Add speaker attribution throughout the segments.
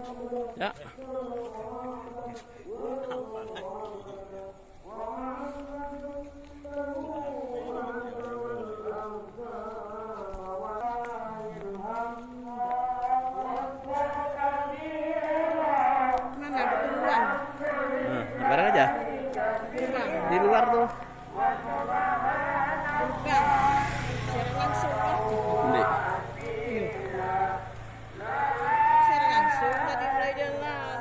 Speaker 1: Ya.
Speaker 2: Mana kebetulan?
Speaker 1: Nah, bareng aja. Di luar tuh.
Speaker 2: Bukan. Secara langsung kan?
Speaker 1: Ndi.
Speaker 2: Secara langsung tadi mulai jalan.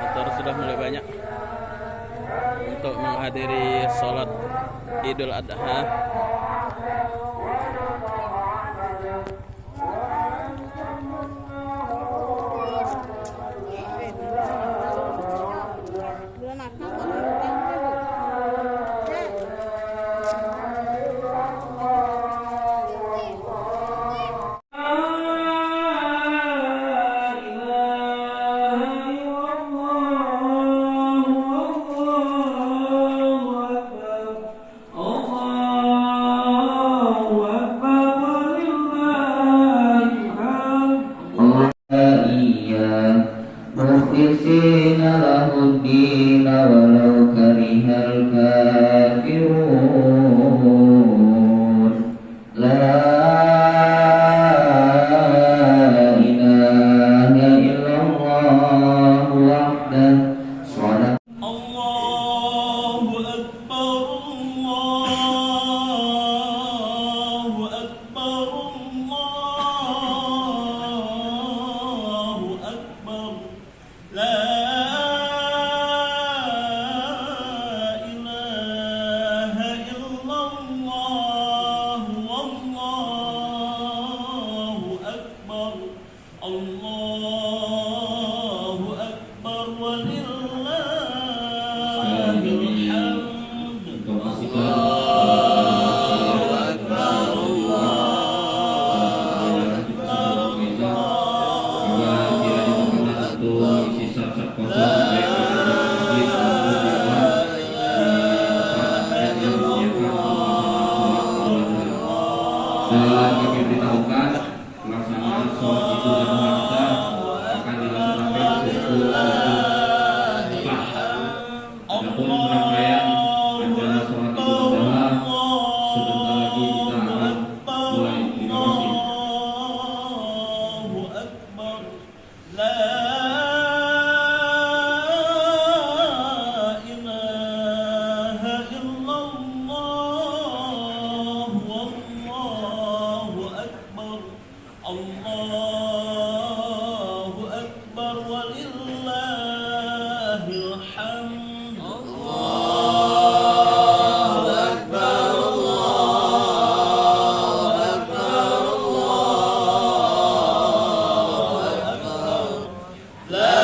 Speaker 1: Motor sudah mulai banyak untuk menghadiri sholat Idul Adha.
Speaker 2: Bulan apa?
Speaker 3: مخلصين له الدين ولو كره الكافرون لا إله إلا الله وحده صدق
Speaker 4: الله أكبر الله أكبر الله أكبر لا إله إلا الله والله أكبر الله أكبر ولله الحمد
Speaker 3: Dan kami beritahukan pelaksanaan sholat Idul Adha kita akan dilaksanakan pukul 4. Adapun rangkaian acara sholat Idul Adha sebentar lagi kita akan mulai. Terima kasih.
Speaker 4: الله أكبر لا إله إلا الله والله أكبر الله أكبر ولله الحمد الله أكبر الله أكبر الله أكبر لا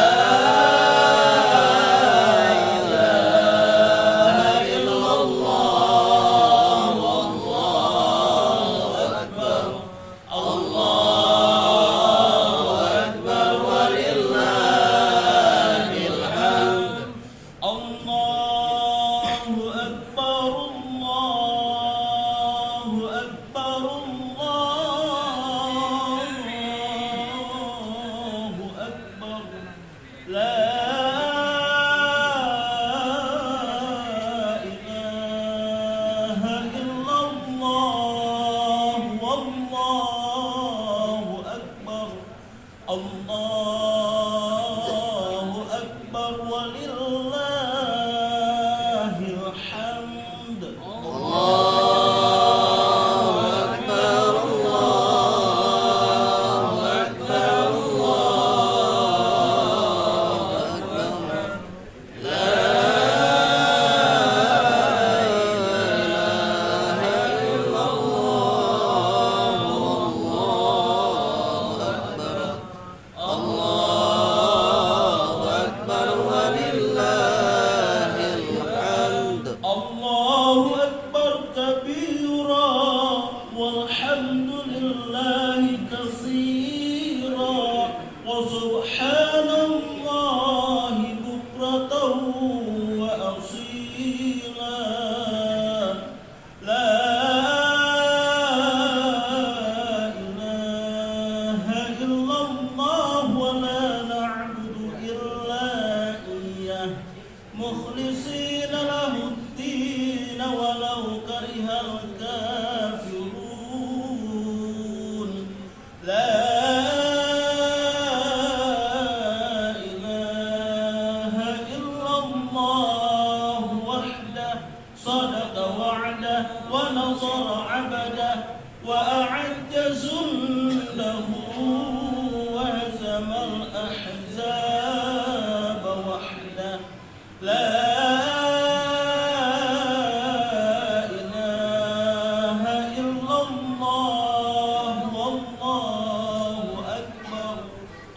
Speaker 4: إله إلا الله والله أكبر الله أكبر ولله الحمد الله أكبر الله أكبر الله أكبر لا إله إلا الله والله أكبر الله أكبر ولله الحمد الله أكبر الله أكبر الله أكبر لا إله إلا الله والله أكبر الله
Speaker 5: الأحزاب وحده لا إله إلا الله والله أكبر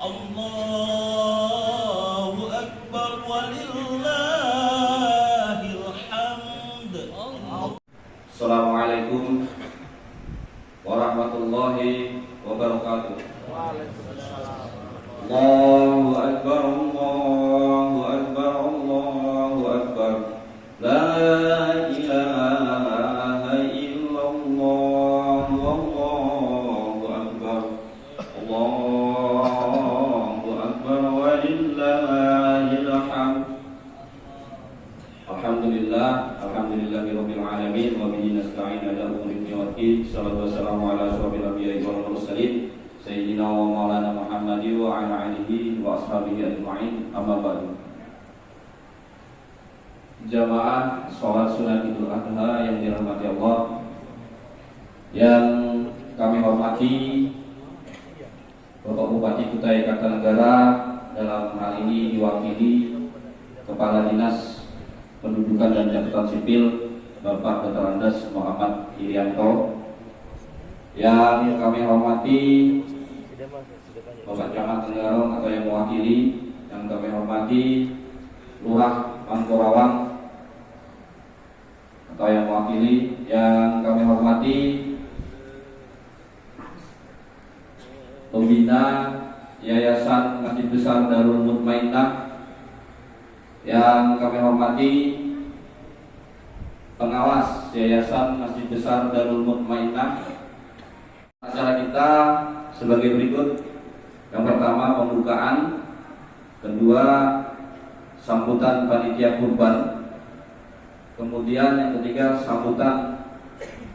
Speaker 5: الله أكبر ولله الحمد.
Speaker 3: Assalamualaikum warahmatullahi wabarakatuh. Allahu Akbar, Allahu Akbar, Allahu Akbar. La ilaha illallah, Allahu Akbar. Allahu Akbar walillahil hamd. Alhamdulillah, alhamdulillahirabbil alamin wa bihi nasta'in ala umuri waddin. Shallallahu wassalamu ala asyrofil anbiya'i wal mursalin sayyidina wa maulana Muhammadin wa ala alihi wa ashabihi ajma'in. Amma ba'du. Jamaah salat sunat Idul Adha yang dirahmati Allah, yang kami hormati Bapak Bupati Kutai Kartanegara, dalam hal ini diwakili Kepala Dinas Pendudukan dan Catatan Sipil Bapak Dr. Andes Muhammad Irianto, yang kami hormati Bapak Camat Tenggarong atau yang mewakili, yang kami hormati Lurah Mangkorawang atau yang mewakili, yang kami hormati pembina Yayasan Masjid Besar Darul Mutmainnah, yang kami hormati pengawas Yayasan Masjid Besar Darul Mutmainnah. Acara kita sebagai berikut. Yang pertama pembukaan, kedua sambutan panitia kurban, kemudian yang ketiga sambutan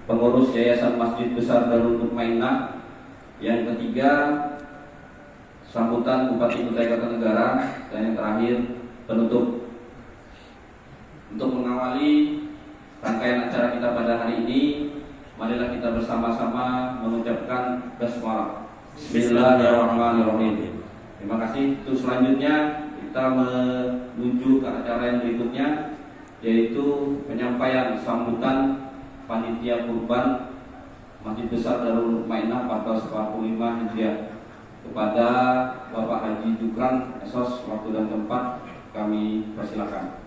Speaker 3: pengurus Yayasan Masjid Besar Darul Mutmainnah, yang ketiga sambutan Bupati Kutai Kartanegara, dan yang terakhir penutup. Untuk mengawali rangkaian acara kita pada hari ini, marilah kita bersama-sama mengucapkan basmalah. Bismillahirrahmanirrahim. Terima kasih. Untuk selanjutnya kita menuju ke acara yang berikutnya, yaitu penyampaian sambutan panitia kurban Masjid Besar Darul Mutmainnah 1445 Hijriah. Kepada Bapak Haji Jukran Esos, waktu dan tempat kami persilakan.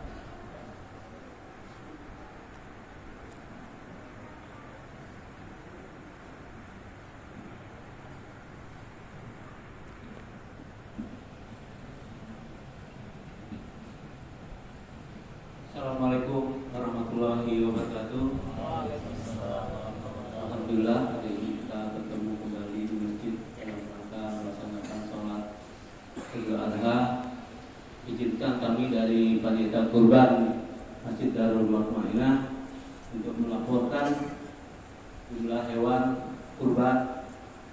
Speaker 3: Assalamualaikum warahmatullahi wabarakatuh. Alhamdulillah hari ini kita bertemu kembali di masjid dalam rangka melaksanakan sholat Idul Adha. Izinkan kami dari panitia kurban Masjid Darul Mutmainnah untuk melaporkan jumlah hewan kurban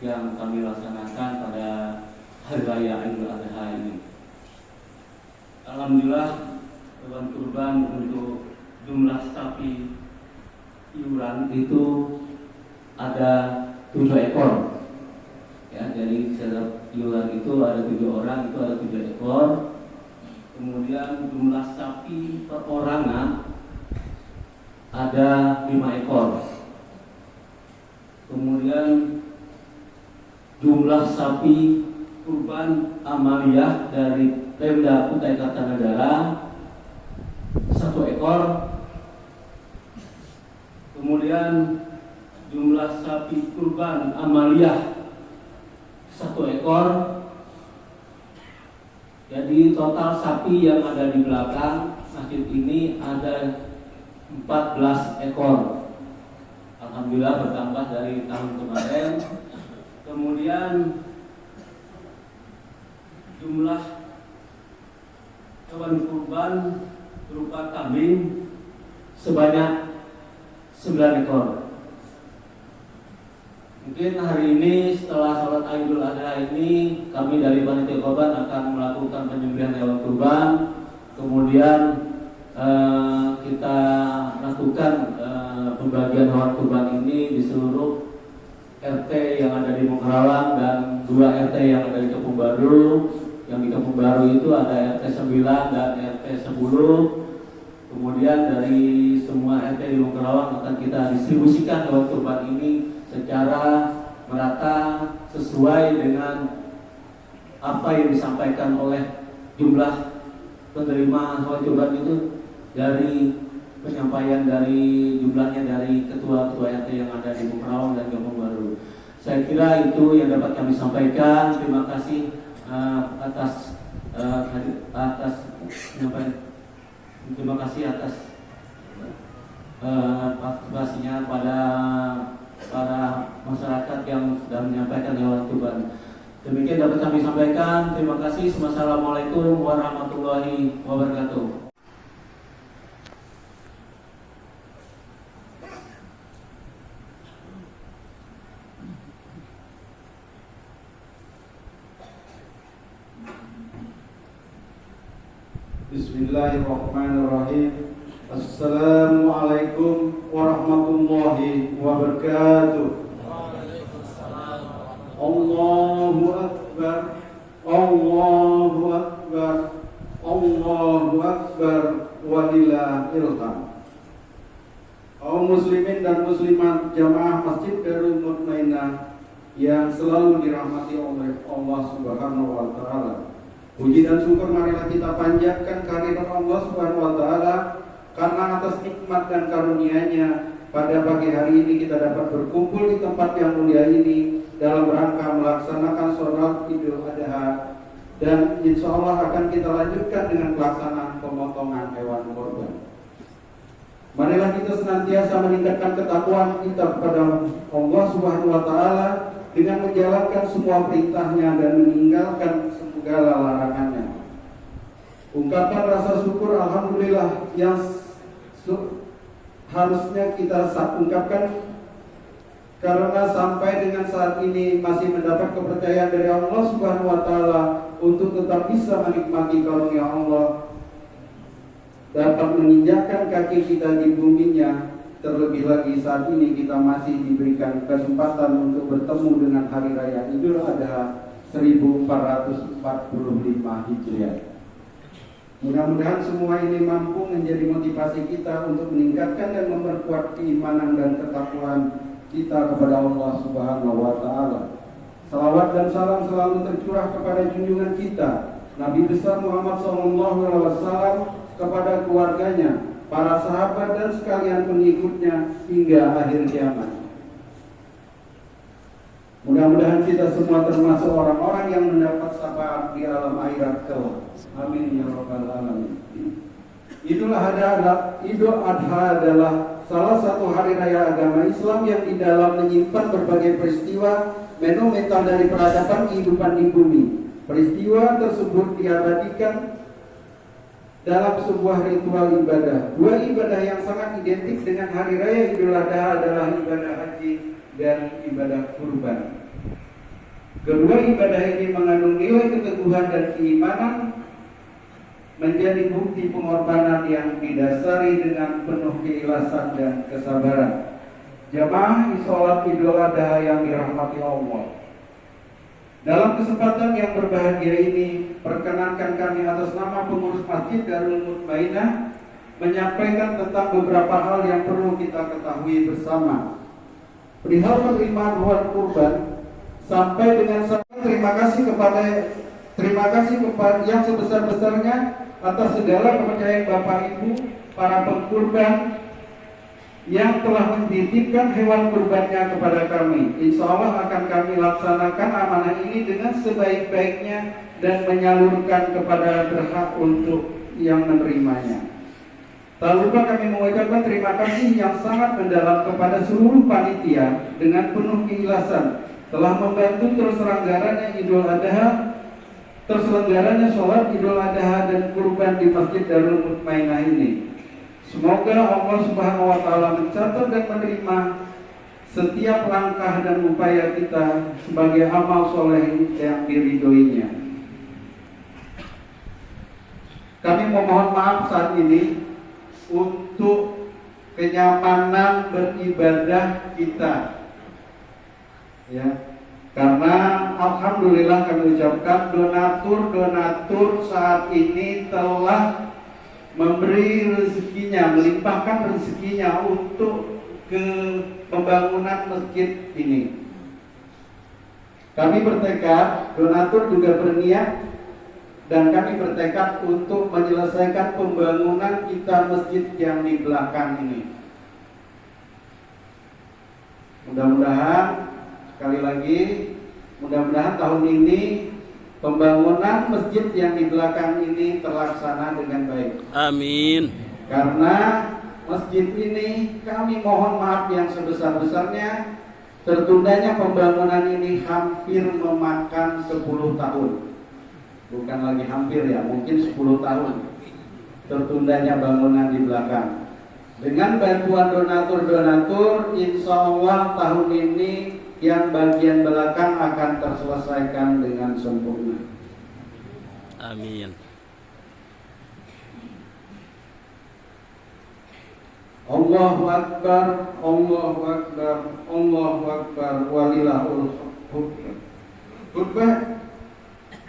Speaker 3: yang kami laksanakan pada hari raya Idul Adha ini. Alhamdulillah, hewan kurban untuk jumlah sapi iuran itu ada 7 ekor. Ya, jadi setiap iuran itu ada 7 orang, itu ada 7 ekor. Kemudian jumlah sapi perorangan ada 5 ekor. Kemudian jumlah sapi kurban amaliyah dari Pemda Kutai Kartanegara 1 ekor. Kemudian jumlah sapi kurban amaliyah 1 ekor. Jadi total sapi yang ada di belakang masjid ini ada 14 ekor. Alhamdulillah bertambah dari tahun kemarin. Kemudian jumlah hewan kurban berupa kambing sebanyak 9 ekor. Mungkin hari ini setelah sholat Idul Adha ini kami dari panitia kurban akan melakukan penyembelihan hewan kurban. Kemudian kita lakukan pembagian hewan kurban ini di seluruh RT yang ada di Mengkerawang dan 2 RT yang ada di Kepung Baru, yang di Kampung Baru itu ada RT 9 dan RT 10. Kemudian dari semua RT di Bungkerawang akan kita distribusikan hewan kurban ini secara merata sesuai dengan apa yang disampaikan oleh jumlah penerima hewan kurban itu, dari penyampaian dari jumlahnya dari ketua-ketua RT yang ada di Bungkerawang dan Kampung Baru. Saya kira itu yang dapat kami sampaikan. Terima kasih atas penyampaian. Terima kasih atas partisipasinya pada para masyarakat yang sudah menyampaikan hewan kurban. Demikian dapat kami sampaikan. Terima kasih. Wassalamualaikum warahmatullahi wabarakatuh.
Speaker 6: Bismillahirrahmanirrahim. Assalamualaikum warahmatullahi wabarakatuh. Allahu Akbar, Allahu Akbar, Allahu Akbar, walillahil hamd. Kaum muslimin dan muslimat jamaah Masjid Darul Mutmainah yang selalu dirahmati oleh Allah Subhanahu wa taala. Puji dan syukur marilah kita panjatkan kehadirat Allah Subhanahu wa taala karena atas nikmat dan karunia-Nya pada pagi hari ini kita dapat berkumpul di tempat yang mulia ini dalam rangka melaksanakan sholat Idul Adha, dan insya Allah akan kita lanjutkan dengan pelaksanaan pemotongan hewan kurban. Marilah kita senantiasa meningkatkan ketakwaan kita kepada Allah Subhanahu wa taala dengan menjalankan semua perintahnya dan meninggalkan segala larangannya. Ungkapan rasa syukur alhamdulillah yang harusnya kita ungkapkan karena sampai dengan saat ini masih mendapat kepercayaan dari Allah Subhanahu wa taala untuk tetap bisa menikmati karunia Allah, dapat menginjakkan kaki kita di buminya. Terlebih lagi saat ini kita masih diberikan kesempatan untuk bertemu dengan hari raya Idul Adha 1445 Hijriah. Mudah-mudahan semua ini mampu menjadi motivasi kita untuk meningkatkan dan memperkuat keimanan dan ketakwaan kita kepada Allah Subhanahu wa taala. Salawat dan salam selalu tercurah kepada junjungan kita Nabi besar Muhammad SAW, kepada keluarganya, para sahabat dan sekalian pengikutnya hingga akhir kiamat. Mudah-mudahan kita semua termasuk orang-orang yang mendapat syafaat di alam akhirat kelak. Amin ya rabbal alamin. Idul Adha adalah salah satu hari raya agama Islam yang di dalam menyimpan berbagai peristiwa monumental dari peradaban kehidupan di bumi. Peristiwa tersebut diabadikan dalam sebuah ritual ibadah. Dua ibadah yang sangat identik dengan hari raya Idul Adha adalah ibadah haji dan ibadah kurban. Kedua ibadah ini mengandung nilai keteguhan dan keimanan, menjadi bukti pengorbanan yang didasari dengan penuh keikhlasan dan kesabaran. Jamaah sholat Idul Adha yang dirahmati Allah, dalam kesempatan yang berbahagia ini, perkenankan kami atas nama pengurus Masjid Darul Mutmainah menyampaikan tentang beberapa hal yang perlu kita ketahui bersama. Perihal penerimaan hewan kurban, sampai dengan terima kasih kepada yang sebesar-besarnya atas segala kepercayaan Bapak Ibu para pengkurban yang telah menitipkan hewan kurbannya kepada kami. Insya Allah akan kami laksanakan amanah ini dengan sebaik-baiknya dan menyalurkan kepada berhak untuk yang menerimanya. Tak lupa kami mengucapkan terima kasih yang sangat mendalam kepada seluruh panitia dengan penuh keikhlasan telah membantu terselenggaranya sholat Idul Adha dan kurban di Masjid Darul Mutmainah ini. Semoga Allah Subhanahu wa taala mencatat dan menerima setiap langkah dan upaya kita sebagai amal soleh yang diridhoinya. Kami memohon maaf saat ini untuk kenyamanan beribadah kita. Ya. Karena alhamdulillah kami ucapkan donatur saat ini telah memberi rezekinya, melimpahkan rezekinya untuk ke pembangunan masjid ini. Kami bertekad, donatur juga berniat, dan kami bertekad untuk menyelesaikan pembangunan kita masjid yang di belakang ini. Mudah-mudahan, sekali lagi, mudah-mudahan tahun ini pembangunan masjid yang di belakang ini terlaksana dengan baik.
Speaker 1: Amin.
Speaker 6: Karena masjid ini kami mohon maaf yang sebesar-besarnya, tertundanya pembangunan ini hampir memakan 10 tahun. Bukan lagi hampir ya, mungkin 10 tahun tertundanya bangunan di belakang. Dengan bantuan donatur-donatur, insya Allah tahun ini yang bagian belakang akan terselesaikan dengan sempurna.
Speaker 1: Amin.
Speaker 6: Allahu Akbar, Allahu Akbar, Allahu Akbar, walillahul hamd.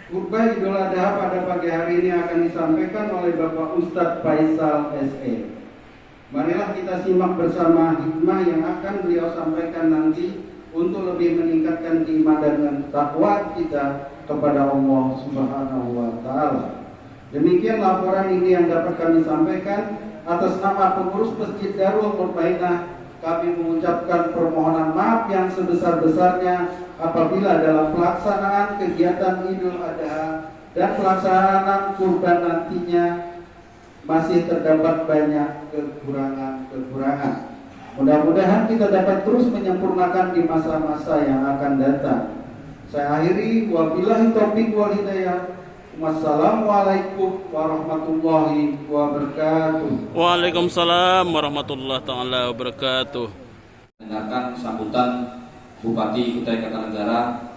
Speaker 6: Khutbah Idul Adha pada pagi hari ini akan disampaikan oleh Bapak Ustadz Faisal SE. Marilah kita simak bersama hikmah yang akan beliau sampaikan nanti untuk lebih meningkatkan iman dan takwa kita kepada Allah Subhanahu wa taala. Demikian laporan ini yang dapat kami sampaikan. Atas nama pengurus Masjid Darul Mutmainah, kami mengucapkan permohonan maaf yang sebesar-besarnya apabila dalam pelaksanaan kegiatan Idul Adha dan pelaksanaan kurban nantinya masih terdapat banyak kekurangan-kekurangan. Mudah-mudahan kita dapat terus menyempurnakan di masa-masa yang akan datang. Saya akhiri, wabillahi taufiq wal hidayah. Wassalamualaikum warahmatullahi wabarakatuh.
Speaker 1: Waalaikumsalam warahmatullahi taala wabarakatuh.
Speaker 3: Dengarkan sambutan Bupati Kutai Kartanegara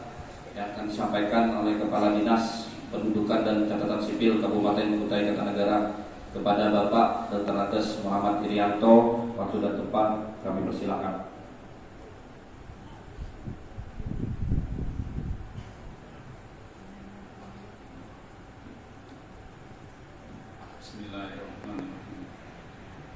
Speaker 3: yang akan disampaikan oleh Kepala Dinas Pendudukan dan Catatan Sipil Kabupaten Kutai Kartanegara kepada Bapak Dr. Andes Muhammad Irianto. Waktu dan tempat kami persilakan.
Speaker 7: Bismillahirrahmanirrahim.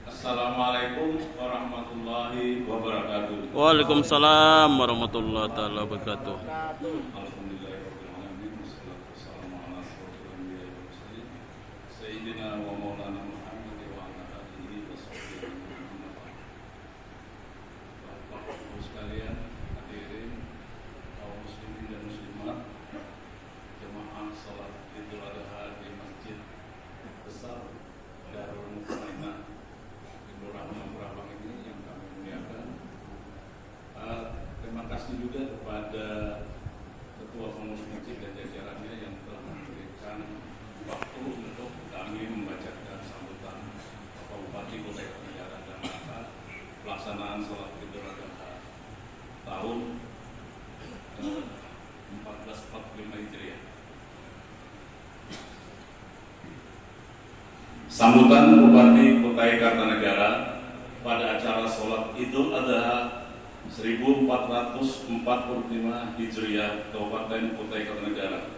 Speaker 7: Assalamualaikum warahmatullahi wabarakatuh.
Speaker 1: Waalaikumsalam warahmatullahi taala wabarakatuh.
Speaker 7: Alhamdulillahirrahmanirrahim. Wassalatu wassalamu ala asyrofil anbiya'i wal mursalin Sayyidina wa maulana Muhammad wa ala alihi wa sahbihi ajma'in. Bapak Ibu sekalian, hadirin kaum muslimin dan muslimat, jemaah salat Idul Adha di Masjid Besar Darul Mutmainah Kelurahan Brambang ini yang kami muliakan. Terima kasih juga kepada Ketua Pengurus Masjid dan jajarannya yang telah memberikan waktu untuk kami membacakan sambutan Bapak Bupati Kutai Kartanegara dan rangka pelaksanaan sholat Idul Adha tahun 1445 Hijriah. Sambutan Bupati Kutai Kartanegara pada acara sholat Idul Adha 1445 Hijriah Kabupaten Kutai Kartanegara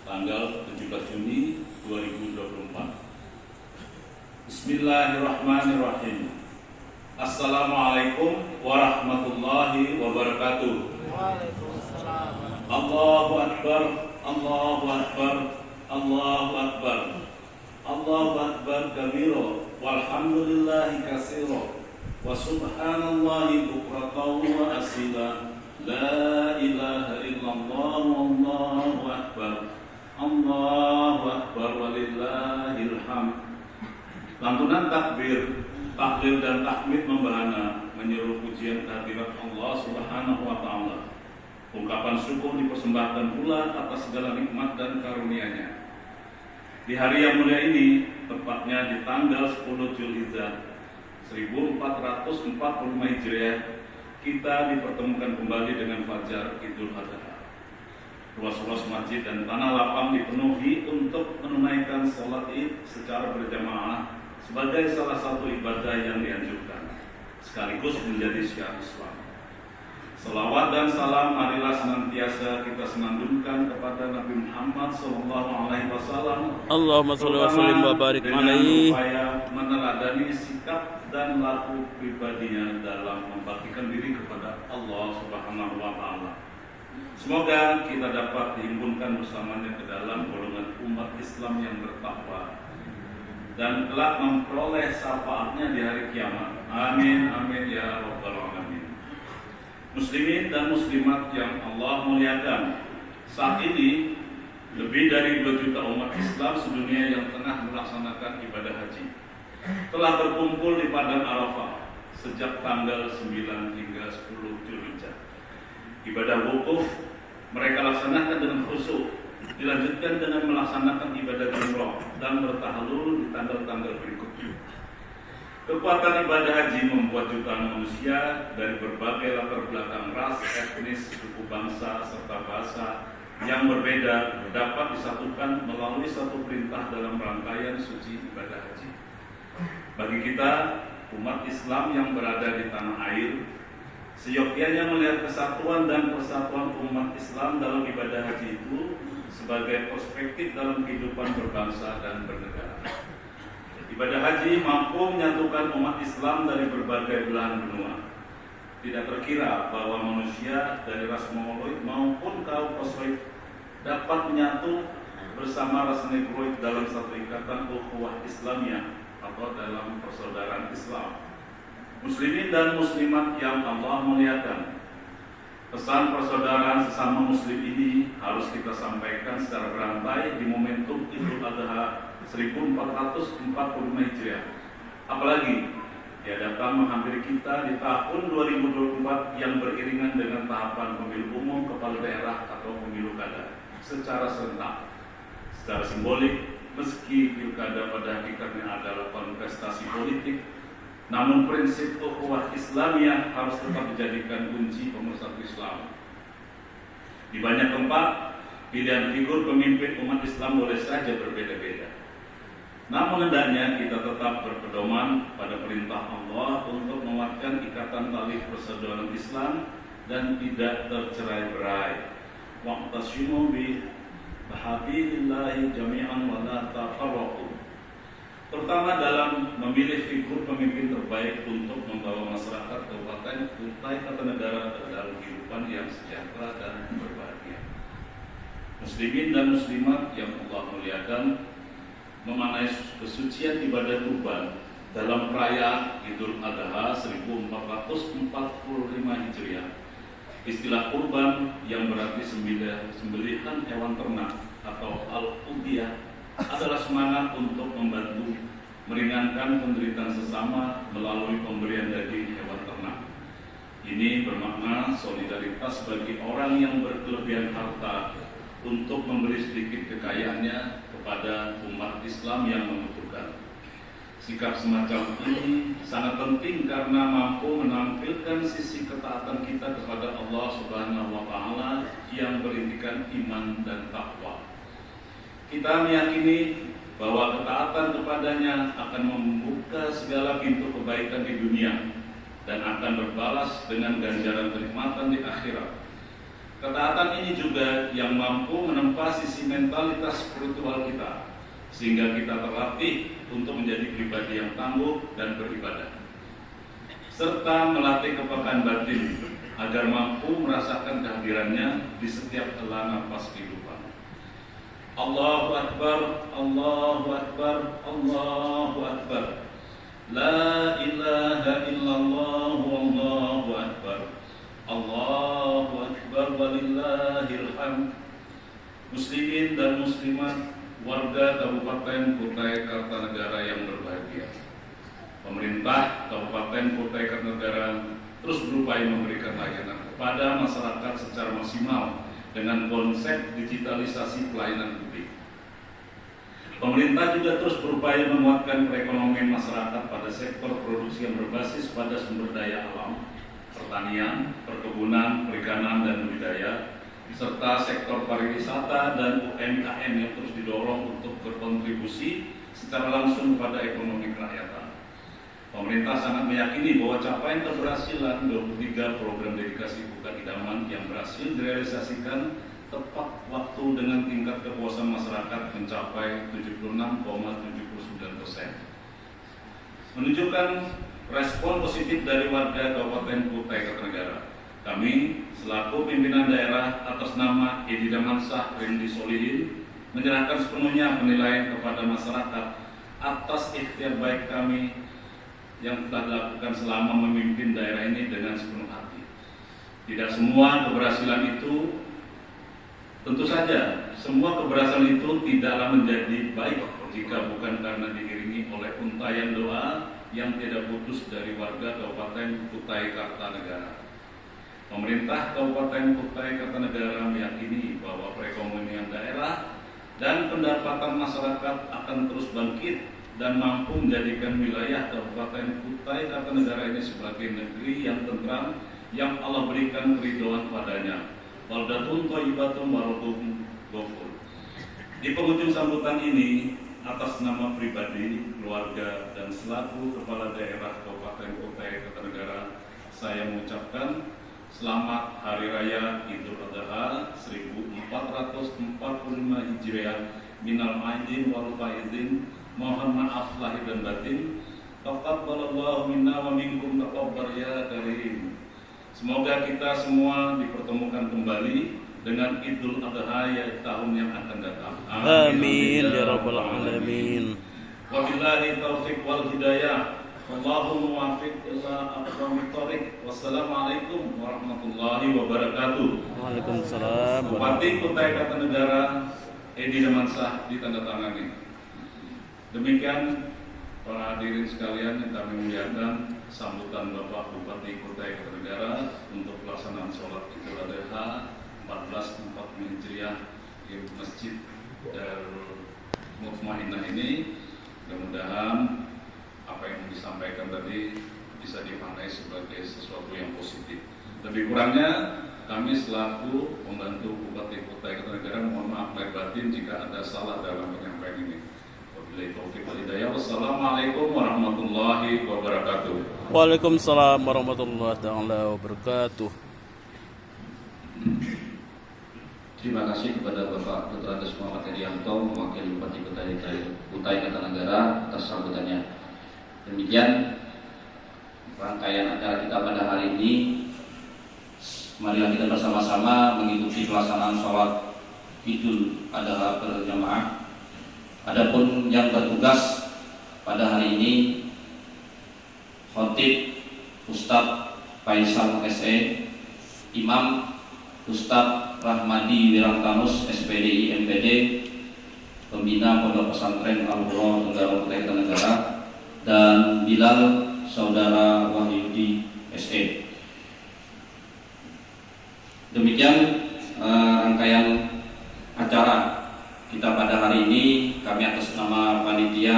Speaker 7: tanggal 17 Juni 2024. Bismillahirrahmanirrahim. Assalamualaikum warahmatullahi wabarakatuh. Allahu Akbar, Allahu Akbar, Allahu Akbar. Allahu Akbar kabiro, walhamdulillahi katsiro, wa subhanallahi bukratan wa asila, la ilaha illallah, wallahu akbar, Allahu akbar, walillahil hamd. Lantunan takbir, tahlil dan tahmid membahana menyeru pujian kehadirat Allah Subhanahu wa taala. Ungkapan syukur dipersembahkan pula atas segala nikmat dan karunia-Nya. Di hari yang mulia ini, tepatnya di tanggal 10 Zulhijjah 1445 Hijriah, kita dipertemukan kembali dengan fajar Idul Adha. Ruas-ruas masjid dan tanah lapang dipenuhi untuk menunaikan sholat Id secara berjamaah sebagai salah satu ibadah yang dianjurkan, sekaligus menjadi syiar Islam. Salawat dan salam marilah senantiasa kita senandungkan kepada Nabi Muhammad SAW.
Speaker 1: Allahumma shalli wa sallim wa barik
Speaker 7: dengan
Speaker 1: alaihi.
Speaker 7: upaya meneladani sikap dan laku pribadinya dalam membaktikan diri kepada Allah Subhanahu wa Ta'ala. Semoga kita dapat dihimpunkan bersamanya ke dalam golongan umat Islam yang bertakwa dan kelak memperoleh syafaatnya di hari kiamat. Amin amin ya rabbal alamin. Muslimin dan muslimat yang Allah muliakan, saat ini lebih dari 2 juta umat Islam sedunia yang tengah melaksanakan ibadah haji telah berkumpul di Padang Arafah sejak tanggal 9 hingga 10 Zulhijjah. Ibadah wukuf mereka laksanakan dengan khusyuk, dilanjutkan dengan melaksanakan ibadah umrah dan bertahlul di tanggal-tanggal berikutnya. Kekuatan ibadah haji membuat jutaan manusia dari berbagai latar belakang ras, etnis, suku bangsa, serta bahasa yang berbeda dapat disatukan melalui satu perintah dalam rangkaian suci ibadah haji. Bagi kita, umat Islam yang berada di tanah air, seyogyanya melihat kesatuan dan persatuan umat Islam dalam ibadah haji itu sebagai perspektif dalam kehidupan berbangsa dan bernegara. Ibadah haji mampu menyatukan umat Islam dari berbagai belahan benua. Tidak terkira bahwa manusia dari ras Mongoloid maupun kaum Kosoid dapat menyatu bersama ras Negroid dalam satu ikatan ukhuwah Islamiyah atau dalam persaudaraan Islam. Muslimin dan muslimat yang Allah muliakan, pesan persaudaraan sesama muslim ini harus kita sampaikan secara berantai di momentum Idul Adha 1445 Hijriah. Apalagi dia datang menghampiri kita di tahun 2024 yang beriringan dengan tahapan pemilu umum kepala daerah atau pemilu kada secara serentak. Secara simbolik, meski pilkada pada hakikatnya adalah kontestasi politik, namun prinsip ukhuwah Islamiyah harus tetap dijadikan kunci pemersatu Islam. Di banyak tempat, pilihan figur pemimpin umat Islam boleh saja berbeda-beda. Namun hendaknya kita tetap berpedoman pada perintah Allah untuk menguatkan ikatan tali persaudaraan Islam dan tidak tercerai-berai. Wa'tasimu bi hablillahi jami'an wa la tafarraqu. Terutama dalam memilih figur pemimpin terbaik untuk membawa masyarakat Kabupaten Kutai Kartanegara ke dalam kehidupan yang sejahtera dan berbahagia. Muslimin dan muslimat yang Allah muliakan, memaknai kesucian ibadah kurban dalam perayaan Idul Adha 1445 Hijriah. Istilah kurban yang berarti sembelihan hewan ternak atau al-udhiyah adalah semangat untuk membantu meringankan penderitaan sesama melalui pemberian daging hewan ternak. Ini bermakna solidaritas bagi orang yang berkelebihan harta untuk memberi sedikit kekayaannya kepada umat Islam yang membutuhkan. Sikap semacam ini sangat penting karena mampu menampilkan sisi ketaatan kita kepada Allah Subhanahu wa Ta'ala yang berintikan iman dan takwa. Kita meyakini bahwa ketaatan kepadanya akan membuka segala pintu kebaikan di dunia dan akan berbalas dengan ganjaran kenikmatan di akhirat. Ketaatan ini juga yang mampu menempa sisi mentalitas spiritual kita, sehingga kita terlatih untuk menjadi pribadi yang tangguh dan beribadah, serta melatih kepekaan batin agar mampu merasakan kehadirannya di setiap helaan nafas kehidupan. Allahu Akbar, Allahu Akbar, Allahu Akbar. La ilaha illallah, Allahu Akbar. Allahu Akbar walillahil hamd. Muslimin dan muslimat, warga Kabupaten Kutai Kartanegara yang berbahagia, pemerintah Kabupaten Kutai Kartanegara terus berupaya memberikan layanan kepada masyarakat secara maksimal dengan konsep digitalisasi pelayanan publik. Pemerintah juga terus berupaya menguatkan perekonomian masyarakat pada sektor produksi yang berbasis pada sumber daya alam, pertanian, perkebunan, perikanan, dan budidaya, serta sektor pariwisata dan UMKM yang terus didorong untuk berkontribusi secara langsung pada ekonomi kerakyatan. Pemerintah sangat meyakini bahwa capaian keberhasilan 23 program dedikasi bukan idaman yang berhasil direalisasikan tepat waktu dengan tingkat kepuasan masyarakat mencapai 76,79%. Menunjukkan respon positif dari warga Kabupaten Kutai Kartanegara. Kami selaku pimpinan daerah atas nama Edi Damansah Rindi Solihin menyerahkan sepenuhnya penilaian kepada masyarakat atas ikhtiar baik kami yang telah dilakukan selama memimpin daerah ini dengan sepenuh hati. Tidak semua keberhasilan itu, tentu saja semua keberhasilan itu tidaklah menjadi baik jika bukan karena diiringi oleh untayan doa yang tidak putus dari warga Kabupaten Kutai Kartanegara. Pemerintah Kabupaten Kutai Kartanegara meyakini bahwa perekonomian daerah dan pendapatan masyarakat akan terus bangkit dan mampu menjadikan wilayah Kabupaten Kutai Kartanegara ini sebagai negeri yang tentram yang Allah berikan keridhaan padanya. Baldatun thayyibatun wa rabbun ghafur. Di penghujung sambutan ini, atas nama pribadi, keluarga, dan selaku Kepala Daerah Kabupaten Kutai Kartanegara, saya mengucapkan selamat Hari Raya Idul Adha 1445 Hijriah minal aidin wal faizin. Mohon maaf lahir dan batin. Taqabbalallahu minna wa minkum taqabbal ya karim. Semoga kita semua dipertemukan kembali dengan Idul Adha ya tahun yang akan datang.
Speaker 1: Amin ya rabbal alamin.
Speaker 7: Wabillahi taufiq wal hidayah. Allahumma muwaffiq ila aqwamit thoriq. Wassalamualaikum warahmatullahi wabarakatuh.
Speaker 1: Waalaikumsalam.
Speaker 7: Bupati Kutai Kartanegara Edi Damansah ditandatangani. Demikian para hadirin sekalian yang kami muliakan, sambutan Bapak Bupati Kutai Kartanegara untuk pelaksanaan sholat Idul Adha 1445 Hijriah di Masjid Darul Mutmainnah ini. Mudah-mudahan apa yang disampaikan tadi bisa dimaknai sebagai sesuatu yang positif. Lebih kurangnya kami selaku pembantu Bupati Kutai Kartanegara mohon maaf lahir batin jika ada salah dalam penyampaian ini. Wassalamualaikum warahmatullahi wabarakatuh.
Speaker 1: Waalaikumsalam warahmatullahi taala wabarakatuh.
Speaker 3: Terima kasih kepada Bapak Dr. Andes Muhammad Herianto, mewakili Bupati Kutai Kartanegara atas sambutannya. Demikian rangkaian acara kita pada hari ini. Marilah kita bersama-sama mengikuti pelaksanaan sholat Idul Adha berjamaah. Adapun yang bertugas pada hari ini, Khotib Ustadz Faisal SE, Imam Ustadz Rahmadi Wirantanus SPDI MPD, Pembina Pondok Pesantren Al-Qur'an Tenggara Kutai Kartanegara, dan Bilal Saudara Wahyudi SE. Demikian rangkaian acara kita pada hari ini. Kami atas nama panitia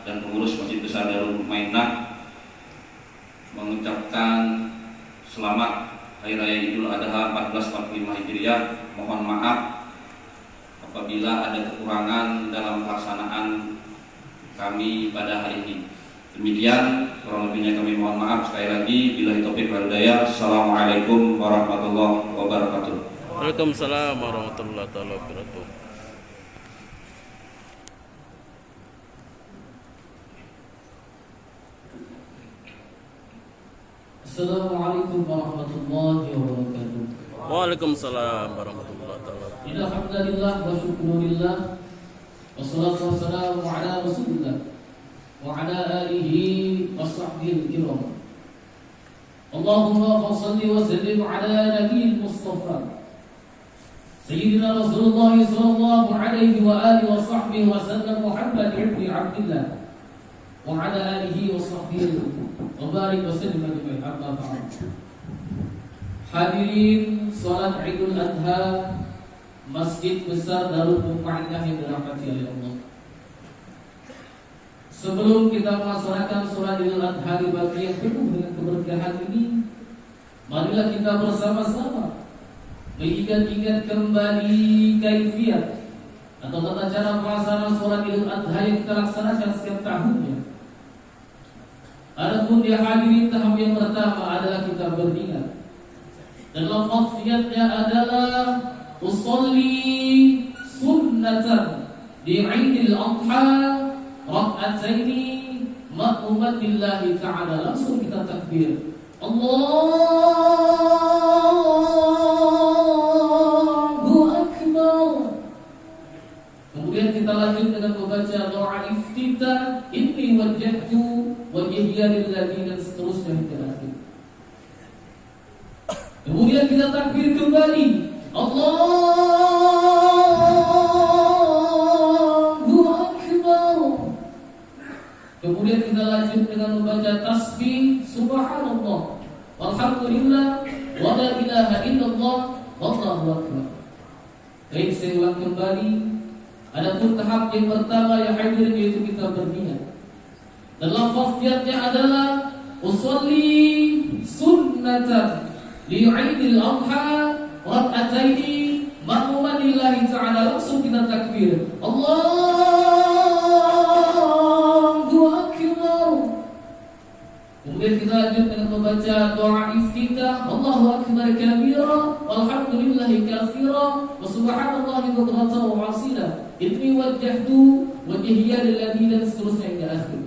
Speaker 3: dan pengurus Masjid Besar Darul Mutmainnah mengucapkan selamat Hari Raya Idul Adha 1445 Hijriah. Mohon maaf apabila ada kekurangan dalam pelaksanaan kami pada hari ini. Demikian, kurang lebihnya kami mohon maaf. Sekali lagi, billahi taufiq wal hidayah. Assalamualaikum warahmatullahi wabarakatuh.
Speaker 1: Waalaikumsalam warahmatullahi wabarakatuh.
Speaker 8: Assalamualaikum warahmatullahi wabarakatuh.
Speaker 1: Waalaikumsalam warahmatullahi wabarakatuh.
Speaker 8: Alhamdulillah wa syukurillah. Wassalatu wassalamu ala rasulillah wa ala alihi wa sahbihi al-kiram. Allahumma salli wa sallim ala nabiyil mustafa Sayyidina Rasulullah sallallahu alaihi wa alihi wa sahbihi wa sallam Muhammad ibn Abdullah wa ala alihi wa sahbihi wa barik wa sallim ajma'in. Amma ba'd. Hadirin salat Idul Adha Masjid Besar Darul Mutmainnah yang dirahmati oleh Allah. Sebelum kita melaksanakan sholat Idul Adha di pagi yang penuh dengan keberkahan ini, marilah kita bersama-sama mengingat-ingat kembali kaifiat atau tata cara pelaksanaan sholat Idul Adha yang kita laksanakan setiap tahunnya. Adapun dia hadirin tahap yang pertama adalah kita berdiri. Dan lafaznya adalah usolli sunnatan di Idul Adha rak'ataini ma'muman lillahi ta'ala. Langsung kita takbir. Allahu Akbar. Kemudian kita lanjut dengan membaca doa iftitah, inni wajjahtu wajhiya lillazi, dan seterusnya hingga akhir. Kemudian kita takbir kembali, Allahu Akbar. Kemudian kita lanjut dengan membaca tasbih, subhanallah, walhamdulillah, wa la ilaha illallah, wallahu akbar. Baik, saya ulang kembali. Adapun tahap yang pertama yang hadir yaitu kita berniat. Dan lafaznya adalah usolli sunnatan li Idul Adha rak'ataini ma'muman lillahi ta'ala. Langsung kita takbir, Allahu Akbar. Kemudian kita lanjut dengan membaca doa iftitah, Allahu Akbar kabira walhamdulillahi katsira wa subhanallahi bukratan wa asila, inni wajjahtu wajhiya lillazi, dan seterusnya hingga akhir.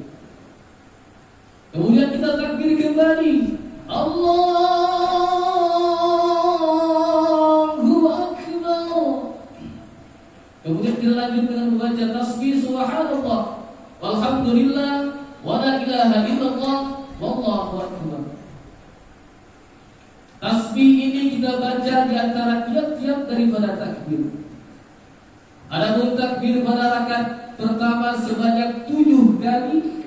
Speaker 8: Kemudian kita takbir kembali, Allahu Akbar. Kemudian kita lanjut dengan membaca tasbih, subhanallah, walhamdulillah, wa la ilaha illallah, wallahu akbar. Tasbih ini kita baca di antara tiap-tiap daripada takbir. Adapun takbir pada rakaat pertama sebanyak 7 kali,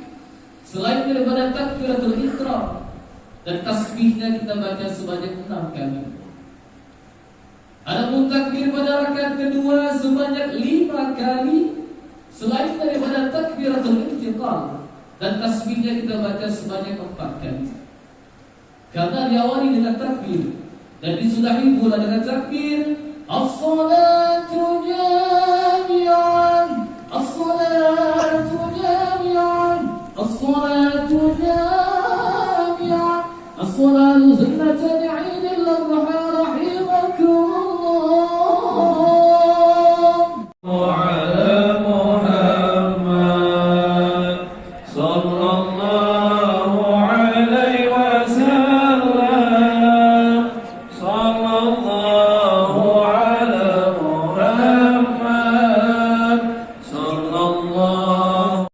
Speaker 8: selain daripada takbiratul ihram, dan tasbihnya kita baca sebanyak 6 kali. Adapun takbir pada rakaat kedua sebanyak 5 kali, selain daripada takbiratul intiqal, dan tasbihnya kita baca sebanyak 4 kali. Karena diawali dengan takbir dan disudahi pula dengan takbir, as-salatu jami'an, as-salatu jami'an, as-salatu jami'an, as-salatu sunnatan 'idil adha rahimakumullah.
Speaker 4: وعلى محمد صلى الله عليه وسلم صلى الله على محمد صلى الله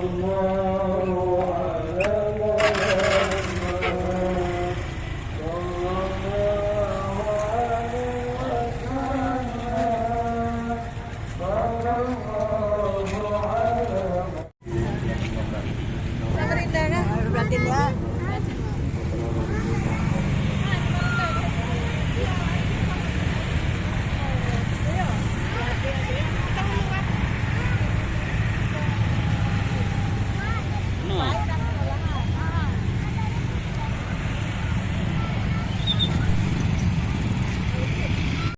Speaker 6: Sallallahu